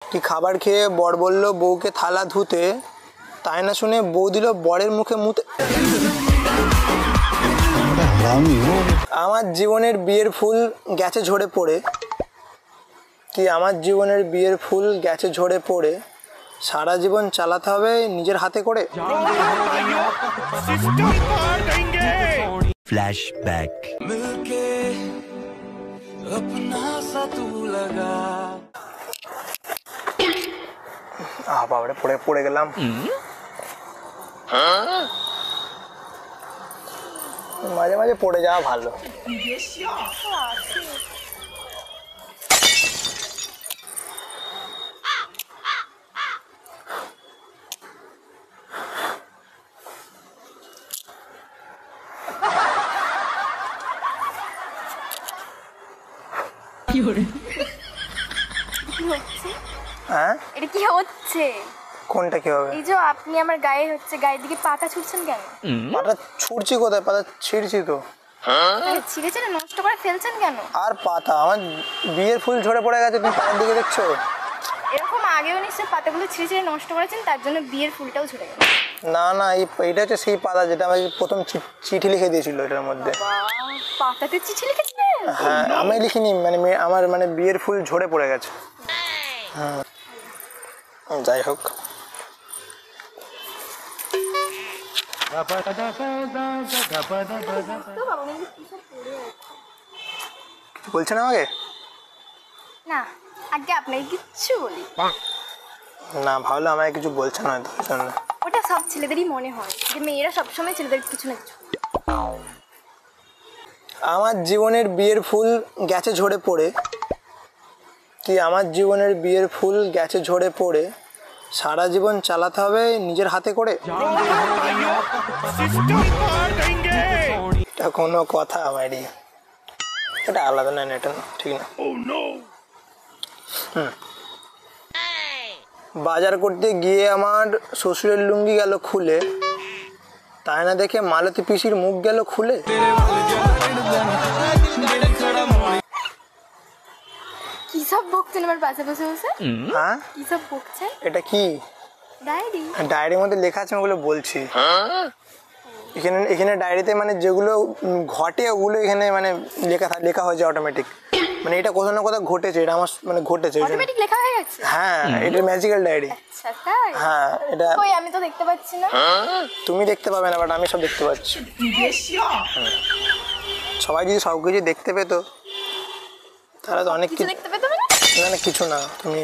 কি খাবার খেয়ে বর বলল বউকে থালা ধুতে, তাই না শুনে বউ দিল বরের মুখে মুতে। আমার জীবনের বিয়ের ফুল গেছে ঝরে পড়ে, কি আমার জীবনের বিয়ের ফুল গেছে ঝরে পড়ে, সারা জীবন চালাতে হবে নিজের হাতে করে। फ्लैशबैक। বাবারে পড়ে গেলাম। মাঝে মাঝে পড়ে যাওয়া ভালো। হ্যাঁ, এটা কি হচ্ছে? কোনটা কি হবে? এই যে আপনি আমার গায়ে গায়ের দিকে পাতা ছুঁড়ছেন কেন? পাতা ছুঁড়ছি কোথায়? পাতা ছিঁড়ছি তো। ছিঁড়েছেন, নষ্ট করে ফেলছেন কেন? আর পাতা, আমার বিয়ের ফুল ঝরে পড়ে গেছে, তুমি পাতার দিকে দেখছো? এরকম আগেও নিশ্চয়ই পাতাগুলো ছিঁড়ে নষ্ট করেছেন, তার জন্য বিয়ের ফুলটাও ঝরে গেল। না না, এইটা হচ্ছে সেই পাতা যেটা আমাকে প্রথম চিঠি লিখে দিয়েছিল এটার মধ্যে। পাতাতে চিঠি লিখেছিলেন? হ্যাঁ, আমি লিখিনি, মানে আমার বিয়ের ফুল ঝরে পড়ে গেছে। হ্যাঁ, যাই হোক। বলছেন আমাকে? না, আগে আপনাকে কিচ্ছু বলি না, ভাবলে আমাকে কিছু বলছেন হয়তো। ওটা সব ছেলেদেরই মনে হয় যে মেয়েরা সবসময় ছেলেদের কিছু না কিছু। আমার জীবনের বিয়ের ফুল গেছে ঝরে পড়ে, কি আমার জীবনের বিয়ের ফুল গেছে ঝরে পড়ে, সারা জীবন চালাতে হবে নিজের হাতে করে। এটা কোনো কথা আমারই? এটা আলাদা না, এটা ঠিক না। বাজার করতে গিয়ে আমার শ্বশুরের লুঙ্গি গেল খুলে, তাই না দেখে মালতী পিসির মুখ গেল খুলে। কি সব বকছেন আমার পাশে বসে বসে? হ্যাঁ, কি সব বকছেন? এটা কি? ডায়েরি? ডায়েরির মধ্যে লেখা আছে, ওগুলো বলছি। এখানে ডায়েরিতে মানে যেগুলো ঘটে ওগুলো এখানে মানে লেখা হয়েছে অটোমেটিক। মানে এটা কোথাও না কোথাও ঘটেছে, এটা আমার মানে ঘটেছে। অটোমেটিক লেখা হয়ে গেছে? হ্যাঁ, এটা ম্যাজিক্যাল ডায়েরি। আচ্ছা তাই? হ্যাঁ, এটা কই আমি তো দেখতে পাচ্ছি না। তুমি দেখতে পাবে না, বাট আমি সব দেখতে পাচ্ছি। সবাই যদি সবকিছু দেখতে পেতো তাহলে তো অনেক কিছু দেখতে পেতে হবে না? না, কিছু না। তুমি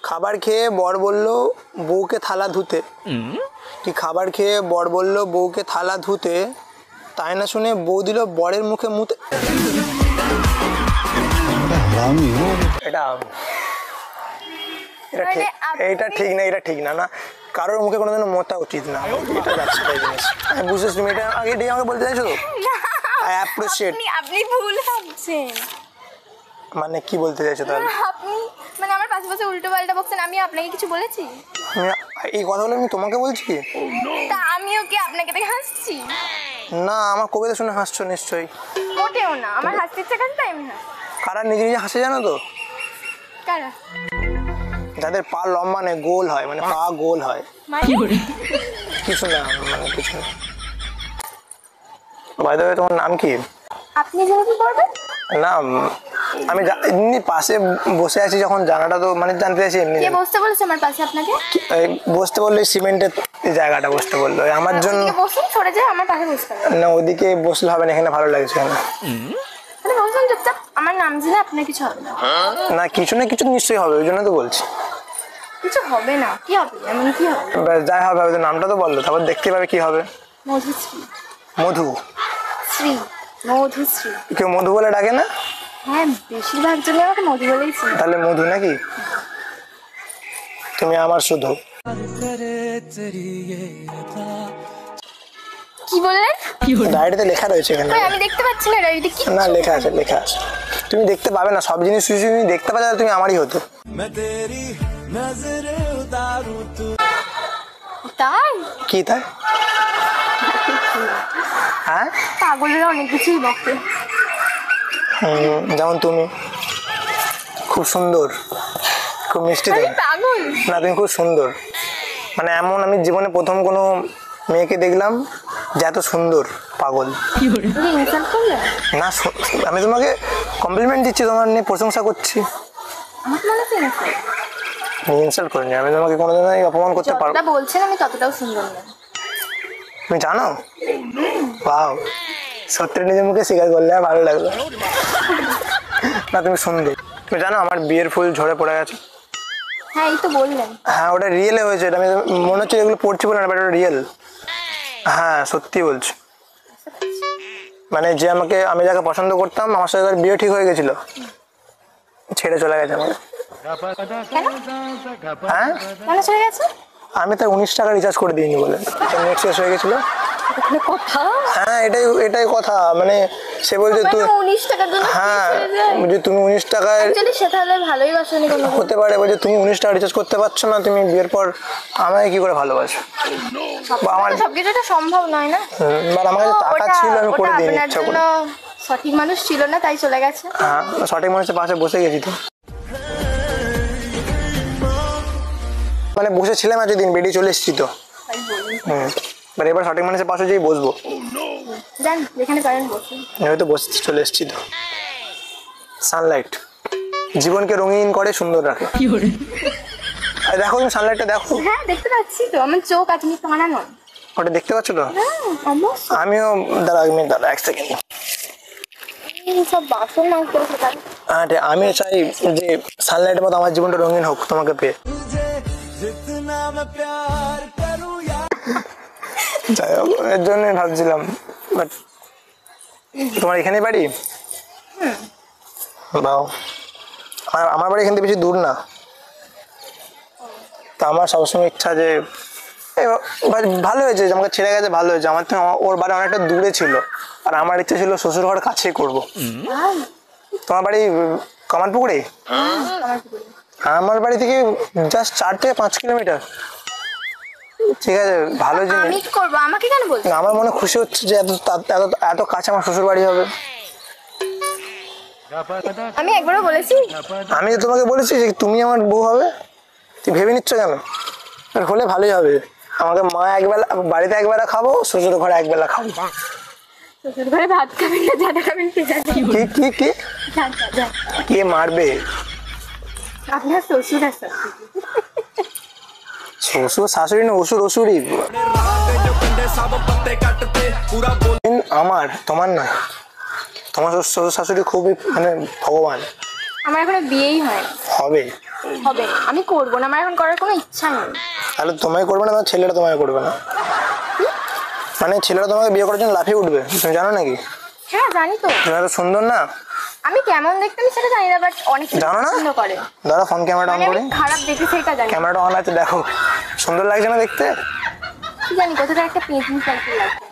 খাবার খেয়ে বর বলল বউকে থালা ধুতে, কি খাবার খেয়ে বর বলল বউকে থালা ধুতে, তাই না শুনে বউ দিল বরের মুখে মুতে। এটা ঠিক না, এটা ঠিক না। না, কারোর মুখে কোনোদিনও মোতা উচিত না, এটা যাচ্ছে তাই জিনিস। আমি বুঝেছি, তুমি এটা আগে আমাকে বলতে চাইছো তো। আপনি ভুল ভাবছেন। মানে কি বলতে চাইছো তাহলে? আপনি মানে আমার পাশে পাশে উল্টো পাল্টা বকছেন, আমি আপনাকে কিছু বলেছি? এই কথাগুলো আমি তোমাকে বলছি? তা আমিও কি আপনাকে দেখে হাসছি? না, আমার কবিতা শুনে হাসছো নিশ্চয়ই। মোটেও না, আমার হাসতে ইচ্ছে করে তাই আমি হাসি। কারা নিজে নিজে হাসে জানো তো? কারা? যাদের পা লম্বা নেই, গোল হয়, মানে পা গোল হয়। কিছু না, মানে কিছু না। বাই দ্য ওয়ে, তোমার নাম কি? আপনি জেনে কি করবেন? না, আমি এমনি পাশে বসে আছি যখন, জানাটা তো মানে জানতে চাইছি এমনি। কে বসতে বলেছে আমার পাশে আপনাকে? বসতে বললো সিমেন্টের জায়গাটা বসতে বললো আমার জন্য। বসুন, সরে যায়, আমার পাশে বসতে হবে না, ওদিকে বসলে হবে না, এখানে ভালো লাগছে না। বসুন চুপচাপ, আমার নাম জেনে আপনার কিছু হবে না। না, কিছু না কিছু নিশ্চয়ই হবে, ওই জন্য তো বলছি। কিছু হবে না? কি হবে? এমন কি হবে? যাই হবে, ওদের নামটা তো বললো, তারপর দেখতে পাবে কি হবে। মধুশ্রী। মধু শ্রী, মধুশ্রী। কেউ মধু বলে ডাকে না? হ্যাঁ, বেশিরভাগ জন্য আমাকে মধু বলেই ছিল। তাহলে মধু নাকি? তুমি আমার শুধু। কি বললেন? ডায়েরিতে লেখা রয়েছে এখানে। আমি দেখতে পাচ্ছি না ডায়েরিতে কি। না, লেখা আছে। তুমি দেখতে পাবে না, সব জিনিস তুমি দেখতে পাবে, তুমি আমারই হতো। তাই? কি তাই? হ্যাঁ, পাগলেরা অনেক কিছুই বকে। যেমন তুমি খুব সুন্দর, খুব মিষ্টি তুমি। পাগল। না তুমি খুব সুন্দর, মানে এমন আমি জীবনে প্রথম কোনো মেয়েকে দেখলাম যে এত সুন্দর। পাগল তুমি ইনসাল্ট করলে? না, আমি তোমাকে কমপ্লিমেন্ট দিচ্ছি, তোমার নিয়ে প্রশংসা করছি। আমাকে মনে হচ্ছে ইনসাল্ট। ইনসাল্ট করিনি, আমি তোমাকে কোনোদিন অপমান করতে পারবো? যতটা বলছেন আমি ততটাও সুন্দর না। তুমি জানো? বাও, সত্যি নিজের মুখে স্বীকার করলে আর ভালো লাগলো। না তুমি সুন্দর। তুমি জানো আমার বিয়ের ফুল ঝরে পড়ে গেছে? হ্যাঁ এই তো বললেন। হ্যাঁ ওটা রিয়েলে হয়েছে, এটা আমি মনে হচ্ছে এগুলো পড়ছি বলে না, বাট ওটা রিয়েল। হ্যাঁ সত্যি বলছি, মানে যে আমি যাকে পছন্দ করতাম আমার সাথে তার বিয়ে ঠিক হয়ে গেছিল, ছেড়ে চলে গেছে আমাকে। কেন? হ্যাঁ কেন চলে গেছে? আমি তার 19 টাকা রিচার্জ করে দিইনি বলে, নেট শেষ হয়ে গেছিল। এখানে কথা। হ্যাঁ এটাই কথা, মানে সে বলছে তুই 19 টাকার জন্য হ্যাঁ ছেড়ে যায়? যে তুমি 19 টাকায় অ্যাকচুয়ালি সে তাহলে ভালোই বাসনি কোনো। হতে পারে, বলছে তুমি 19 টাকা রিচার্জ করতে পারছো না, তুমি বিয়ের পর আমাকে কি করে ভালোবাসো? আমার সবকিছু এটা সম্ভব নয় না। আর আমার কাছে টাকা ছিল, আমি করে দিইনি আপনার ইচ্ছা জন্য করে। সঠিক মানুষ ছিল না তাই চলে গেছে। হ্যাঁ সঠিক মানুষের পাশে বসে গেছি তো, মানে বসেছিলাম এতদিন, বেরিয়ে চলে এসেছি তো। তাই বলি। এবার সঠিক মানুষের পাশে যেই বসবো, যান যেখানে পারেন বসুন। হয়তো বসে চলে এসেছি তো। সানলাইট জীবনকে রঙিন করে, সুন্দর রাখে। আর দেখো তুমি সানলাইটটা দেখো। হ্যাঁ দেখতে পাচ্ছি তো, আমার চোখ আছে নি কানা নয়। ওটা দেখতে পাচ্ছ তো? হ্যাঁ অবশ্যই। আমিও দাঁড়া এক সেকেন্ড। সব বাসন মাছ করে ফেলাম। আমি চাই যে সানলাইটের মতো আমার জীবনটা রঙিন হোক তোমাকে পেয়ে। যাই হোক, এর জন্যই ভাবছিলাম, বাট তোমার এখানে বাড়ি? বাও, আমার বাড়ি এখান থেকে বেশি দূর না, তা আমার সবসময় ইচ্ছা যে ভালো হয়েছে যে আমাকে ছেড়ে গেছে, ভালো হয়েছে। আমার তো ওর বাড়ি অনেকটা দূরে ছিল, আর আমার ইচ্ছে ছিল শ্বশুর ঘর কাছেই করবো। তোমার বাড়ি কামারপুকুরে? আমার বাড়ি থেকে জাস্ট 4 থেকে 5 কিলোমিটার। ঠিক আছে, ভালো আমি জিনিস। কি করবো, আমাকে কেন বলছো? আমার মনে খুশি হচ্ছে যে এত কাছে আমার শ্বশুর বাড়ি হবে। আমি একবারও বলেছি? আমি তো তোমাকে বলেছি যে তুমি আমার বউ হবে, তুই ভেবে নিচ্ছ কেন? আর হলে ভালোই হবে, আমাকে মা একবেলা বাড়িতে একবেলা খাবো, শ্বশুর ঘরে একবেলা খাবো। শ্বশুর ঘরে ভাত খাবেন না, জাদা খাবেন কি জানি। কি কি যান, যান। কে মারবে? আপনার শ্বশুর আছে। শ্বশুর শাশুড়ি না, অসুর অসুরই। আমার, তোমার নয়। তোমার শ্বশুর শাশুড়ি খুবই মানে ভগবান। আমার এখনো বিয়েই হয় হবে হবে আমি করবো না, আমার এখন করার কোনো ইচ্ছা নেই। তাহলে তোমায় করবে না, তোমার ছেলেটা তোমায় করবে না, মানে ছেলেটা তোমাকে বিয়ে করার জন্য লাফিয়ে উঠবে, তুমি জানো নাকি? হ্যাঁ জানি তো। তুমি এত সুন্দর না? আমি কেমন দেখতে আমি সেটা জানি না, বাট অনেক জানো না? পছন্দ করে। দাঁড়া ফোন ক্যামেরাটা অন মানে করে। আমি খারাপ দেখে সেটা জানি না। ক্যামেরাটা অন আছে, দেখো সুন্দর লাগছে না দেখতে? কি জানি কোথা থেকে একটা পেন্সিল সাইকেল লাগছে।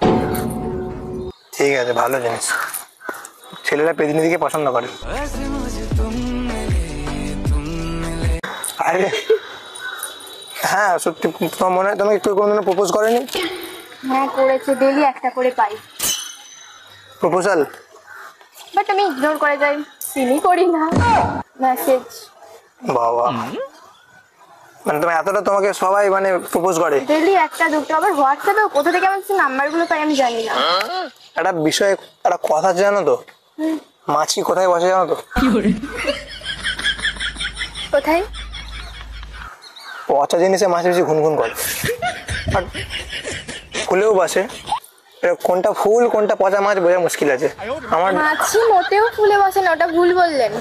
ঠিক আছে, ভালো জিনিস। ছেলেরা প্রতিনিধিকে পছন্দ করে। আরে হ্যাঁ সত্যি, তোমার মনে হয় তোমাকে একটু কোনোদিনও প্রপোজ করেনি? হ্যাঁ করেছে, ডেলি একটা করে পাই, প্রপোজাল? বাট আমি ইগনোর করে যাই, সিনই করি না মেসেজ। বাবা, মানে তুমি এতটা তোমাকে সবাই মানে প্রপোজ করে? ডেলি একটা দুটো, আবার হোয়াটসঅ্যাপে কোথা থেকে আমার নাম্বারগুলো পাই আমি জানি না। একটা বিষয়ে একটা কথা আছে জানো তো? মাছি কোথায় বসে জানো তো? কোথায়? পচা জিনিসে মাছি বেশি ঘুনঘুন করে, আর ফুলেও বাসে। কোনটা ফুল কোনটা পচা মাছ বোঝা মুশকিল আছে আমার। মাছি মোটেও ফুলে বসে না, ওটা ভুল বললেন।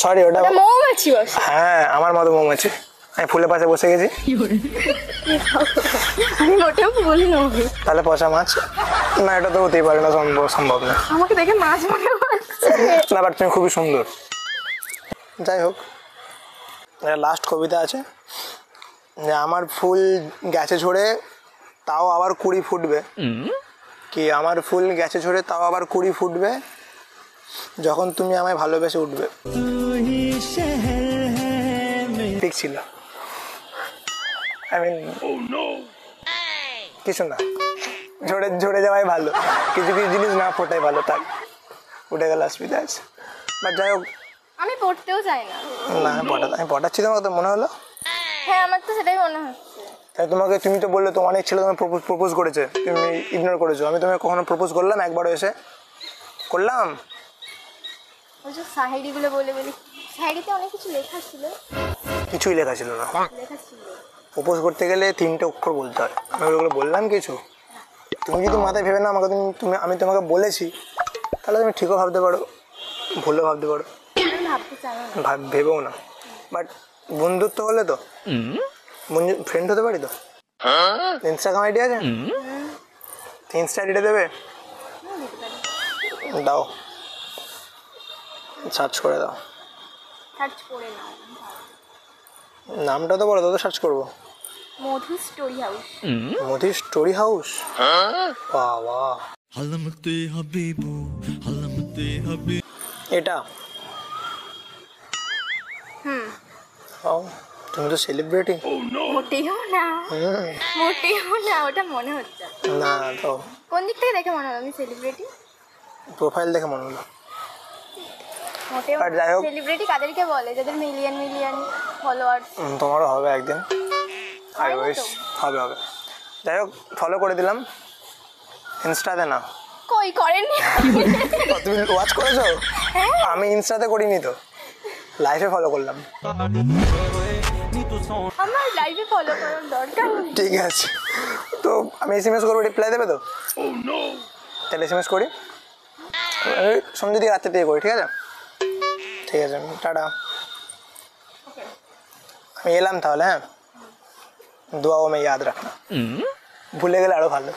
সরি, ওটা ওটা মৌমাছি বসে। হ্যাঁ আমার মতো মৌমাছি, আমি ফুলের পাশে বসে গেছি। আমি মোটেও ভুল নই। তাহলে পচা মাছ? না এটা তো হতেই পারে না, সম্ভব না। আমাকে দেখে মাছ মনে হচ্ছে না বাট তুমি খুবই সুন্দর। যাই হোক, লাস্ট কবিতা আছে যে আমার ফুল গেছে ঝরে তাও আবার কুড়ি ফুটবে। কি আমার ফুল গেছে ঝরে তাও আবার কুড়ি ফুটবে, যখন তুমি আমায় ভালোবেসে উঠবে। ঠিক ছিল। কিছু না, ঝরে ঝরে যাওয়াই ভালো, কিছু কিছু জিনিস না ফোটাই ভালো। থাক, উঠে গেল অসুবিধা আছে। বাট যাই হোক, আমি পড়তেও চাই না। না আমি পটাচ্ছি তোমাকে, তো মনে হলো। হ্যাঁ, আমার তো সেটাই মনে হচ্ছে। তাই তুমি তো বললে তো অনেক ছেলে তোমার প্রপোজ করেছে, তুমি ইগনোর করেছো। আমি তোমাকে কখনো প্রপোজ করলাম একবারও এসে? করলাম? ওই যে শায়েরিগুলো বলে শায়েরিতে অনেক কিছু লেখা ছিল। কিছুই লেখা ছিল না। লেখা ছিল। প্রপোজ করতে গেলে 3টে অক্ষর বলতে হয়, আমি ওগুলো বললাম কিছু? তুমি যদি মাথায় ভেবে না আমাকে, আমি তোমাকে বলেছি, তাহলে তুমি ঠিকও ভাবতে পারো, ভুলও ভাবতে পারো, আমি ভাবতে চাই না। ভেবেও না। বাট বন্ধুত্ব হলে তো ফ্রেন্ড হতে পারি তো। ইনস্টাগ্রাম আইডি আছে? ইনস্টা আইডিটা দেবে? দাও, সার্চ করে দাও। সার্চ করে নাও। নামটা তো বলো, তো সার্চ করবো। মধু স্টোরি হাউস। মধু স্টোরি হাউস? বাহ বাহ। এটা ও, তুমি তো সেলিব্রিটি। মোটেও না, মোটেও না, ওটা মনে হচ্ছে না তো। কোন দিক থেকে দেখে মনে হলো আমি সেলিব্রিটি? প্রোফাইল দেখে মনে হলো। মোটেও। আর যাই হোক, সেলিব্রিটি কাদেরকে বলে? যাদের মিলিয়ন মিলিয়ন ফলোয়ার্স। তোমারও হবে একদিন, আই উইশ। হবে। যাই হোক, ফলো করে দিলাম ইনস্টাতে। না কই করেননি? তুমি ওয়াচ করেছো? আমি ইনস্টাতে করিনি তো, লাইভে ফলো করলাম। আমার লাইভে ফলো করার দরকার নেই। ঠিক আছে, তো আমি SMS করবো, রিপ্লাই দেবে তো? তাহলে SMS করি, সন্ধ্যে দিয়ে রাত্রে দিয়ে করি, ঠিক আছে? ঠিক আছে, টাটা। আমি এলাম তাহলে। হ্যাঁ, दुआओं में याद रखना, भूले गए आरो भालो।